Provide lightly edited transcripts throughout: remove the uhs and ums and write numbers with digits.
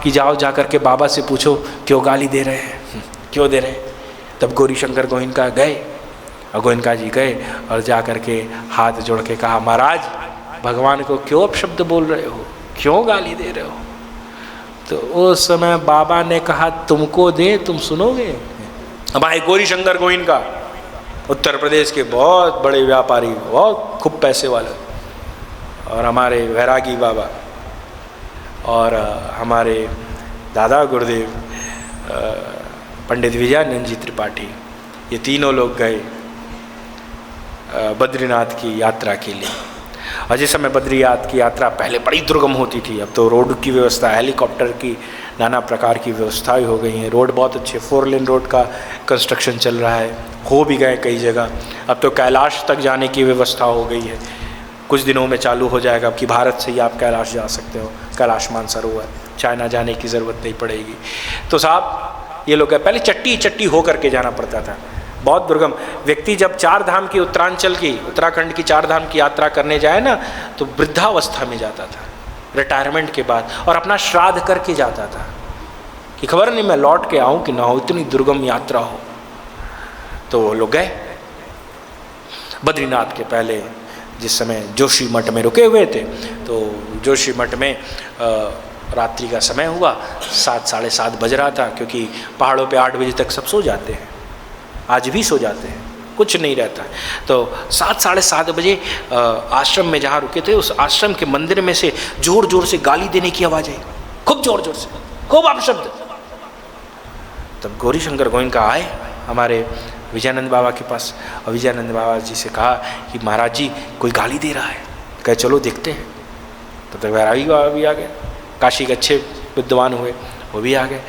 कि जाओ जाकर के बाबा से पूछो क्यों गाली दे रहे हैं, क्यों दे रहे हैं। तब गौरीशंकर गोइनका गए और गोइनका जी गए और जा कर के हाथ जोड़ के कहा, महाराज भगवान को क्यों अपशब्द बोल रहे हो, क्यों गाली दे रहे हो। तो उस समय बाबा ने कहा, तुमको दे तुम सुनोगे। हमारे गौरीशंकर गोइनका उत्तर प्रदेश के बहुत बड़े व्यापारी, बहुत खूब पैसे वाले, और हमारे वैरागी बाबा और हमारे दादा गुरुदेव पंडित विजयानंद जी त्रिपाठी, ये तीनों लोग गए बद्रीनाथ की यात्रा के लिए। और जिस समय बद्रीनाथ की यात्रा पहले बड़ी दुर्गम होती थी, अब तो रोड की व्यवस्था, हेलीकॉप्टर की नाना प्रकार की व्यवस्थाएं हो गई हैं। रोड बहुत अच्छे 4 लेन रोड का कंस्ट्रक्शन चल रहा है, हो भी गए कई जगह। अब तो कैलाश तक जाने की व्यवस्था हो गई है, कुछ दिनों में चालू हो जाएगा। अब कि भारत से ही आप कैलाश जा सकते हो, कैलाश मानसरोवर, चाइना जाने की ज़रूरत नहीं पड़ेगी। तो साहब ये लोग पहले चट्टी चट्टी हो करके जाना पड़ता था, बहुत दुर्गम। व्यक्ति जब 4 धाम की, उत्तरांचल की, उत्तराखंड की 4 धाम की यात्रा करने जाए ना, तो वृद्धावस्था में जाता था, रिटायरमेंट के बाद, और अपना श्राद्ध करके जाता था कि खबर नहीं मैं लौट के आऊँ कि ना हो, इतनी दुर्गम यात्रा हो। तो वो लोग गए बद्रीनाथ के पहले, जिस समय जोशी मठ में रुके हुए थे, तो जोशी मठ में रात्रि का समय हुआ, 7 साढ़े 7 बज रहा था, क्योंकि पहाड़ों पे 8 बजे तक सब सो जाते हैं, आज भी सो जाते हैं, कुछ नहीं रहता। तो 7 साढ़े 7 बजे आश्रम में जहाँ रुके थे, उस आश्रम के मंदिर में से जोर जोर से गाली देने की आवाज़ आई, खूब जोर जोर से, खूब अपशब्द। तब गौरीशंकर गोइनका आए हमारे विजयानंद बाबा के पास, और विजयानंद बाबा जी से कहा कि महाराज जी कोई गाली दे रहा है। कहे चलो देखते हैं। तब तक वैरागी बाबा भी आ गए, काशी के अच्छे विद्वान हुए, वो भी आ गए,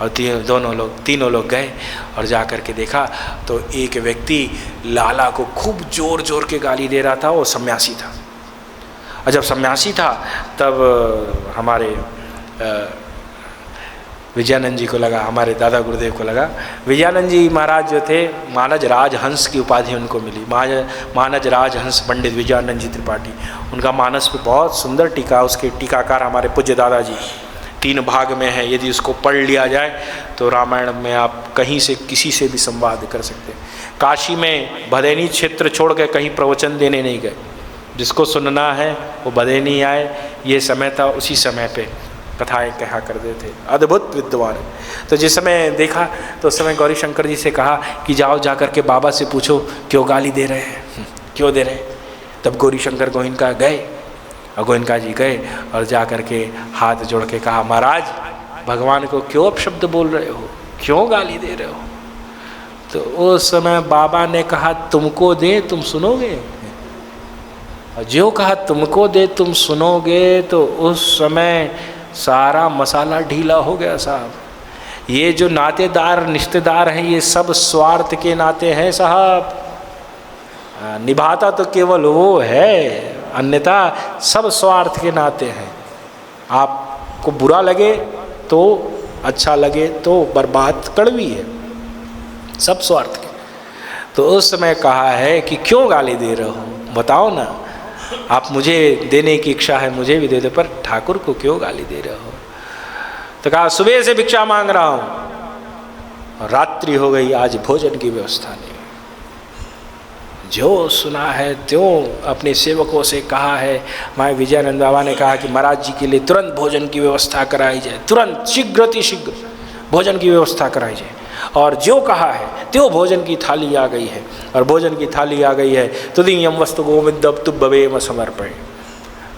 और तीनों लोग गए और जा कर के देखा तो एक व्यक्ति लाला को खूब जोर जोर के गाली दे रहा था, वो सन्यासी था। और जब सन्यासी था तब हमारे विजयानंद जी को लगा, हमारे दादा गुरुदेव को लगा, विजयानंद जी महाराज जो थे, मानज राजहंस की उपाधि उनको मिली, मानज राजहंस पंडित विजयानंद जी त्रिपाठी। उनका मानस पे बहुत सुंदर टीका, उसके टीकाकार हमारे पूज्य दादाजी 3 भाग में है। यदि उसको पढ़ लिया जाए तो रामायण में आप कहीं से किसी से भी संवाद कर सकते हैं। काशी में भदैनी क्षेत्र छोड़ के कहीं प्रवचन देने नहीं गए, जिसको सुनना है वो भदैनी आए, ये समय था, उसी समय पे कथाएं कहा करते थे, अद्भुत विद्वान। तो जिस समय देखा तो उस समय गौरीशंकर जी से कहा कि जाओ जा कर के बाबा से पूछो क्यों गाली दे रहे हैं, क्यों दे रहे हैं। तब गौरीशंकर गोइनका गए और गोइनका जी गए और जा कर के हाथ जोड़ के कहा, महाराज भगवान को क्यों अपशब्द बोल रहे हो, क्यों गाली दे रहे हो। तो उस समय बाबा ने कहा, तुमको दे तुम सुनोगे। और जो कहा तुमको दे तुम सुनोगे, तो उस समय सारा मसाला ढीला हो गया साहब। ये जो नातेदार रिश्तेदार हैं, ये सब स्वार्थ के नाते हैं साहब, निभाता तो केवल वो है, अन्यथा सब स्वार्थ के नाते हैं। आपको बुरा लगे तो अच्छा लगे तो बर्बाद कड़वी है, सब स्वार्थ के। तो उस समय कहा है कि क्यों गाली दे रहे हो, बताओ ना, आप मुझे देने की इच्छा है मुझे भी दे दो, पर ठाकुर को क्यों गाली दे रहे हो। तो कहा सुबह से भिक्षा मांग रहा हूँ, रात्रि हो गई, आज भोजन की व्यवस्था नहीं। जो सुना है त्यों अपने सेवकों से कहा है। हमारे विजयानंद बाबा ने कहा कि महाराज जी के लिए तुरंत भोजन की व्यवस्था कराई जाए, तुरंत शीघ्र भोजन की व्यवस्था कराई जाए। और जो कहा है त्यो भोजन की थाली आ गई है, और भोजन की थाली आ गई है तो दियम वस्तु गोविंदम तुभ्यवेम समर्पणे,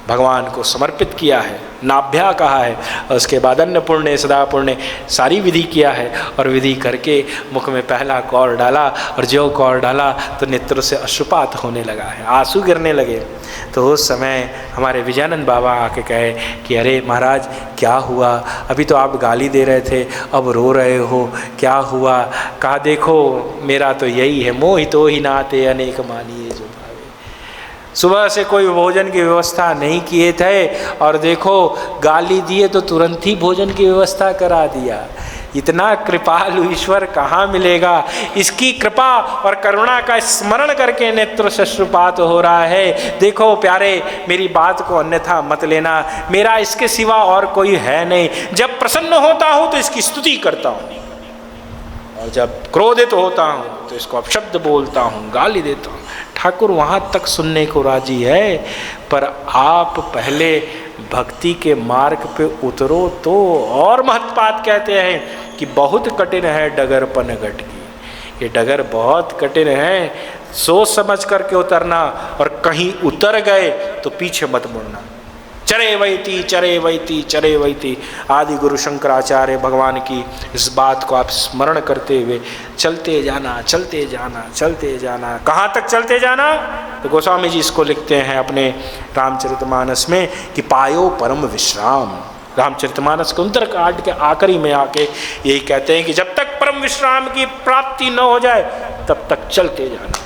भगवान को समर्पित किया है। नाभ्या कहा है, और उसके बाद अन्नपूर्णे सदापूर्णे, सारी विधि किया है। और विधि करके मुख में पहला कौर डाला, और जो कौर डाला तो नेत्र से अश्रुपात होने लगा है, आंसू गिरने लगे। तो उस समय हमारे विजयानंद बाबा आके कहे कि अरे महाराज क्या हुआ, अभी तो आप गाली दे रहे थे, अब रो रहे हो, क्या हुआ। कहा देखो मेरा तो यही है, मोहितो ही नाते अनेक मानिए जो। सुबह से कोई भोजन की व्यवस्था नहीं किए थे, और देखो गाली दिए तो तुरंत ही भोजन की व्यवस्था करा दिया। इतना कृपालु ईश्वर कहाँ मिलेगा। इसकी कृपा और करुणा का स्मरण करके नेत्र से अश्रुपात हो रहा है। देखो प्यारे, मेरी बात को अन्यथा मत लेना, मेरा इसके सिवा और कोई है नहीं। जब प्रसन्न होता हूँ तो इसकी स्तुति करता हूँ, और जब क्रोधित होता हूँ तो इसको अपशब्द बोलता हूँ, गाली देता हूँ। ठाकुर वहाँ तक सुनने को राजी है, पर आप पहले भक्ति के मार्ग पे उतरो तो। और महत्पात कहते हैं कि बहुत कठिन है डगर पनघट की, ये डगर बहुत कठिन है, सोच समझ करके उतरना, और कहीं उतर गए तो पीछे मत मुड़ना। चरे वैती चरे वैती चरे वैती, आदि गुरु शंकराचार्य भगवान की इस बात को आप स्मरण करते हुए चलते जाना, चलते जाना, चलते जाना। कहाँ तक चलते जाना? तो गोस्वामी जी इसको लिखते हैं अपने रामचरितमानस में कि पायो परम विश्राम। रामचरितमानस के उत्तरकांड के आखिरी में आके यही कहते हैं कि जब तक परम विश्राम की प्राप्ति न हो जाए तब तक चलते जाना।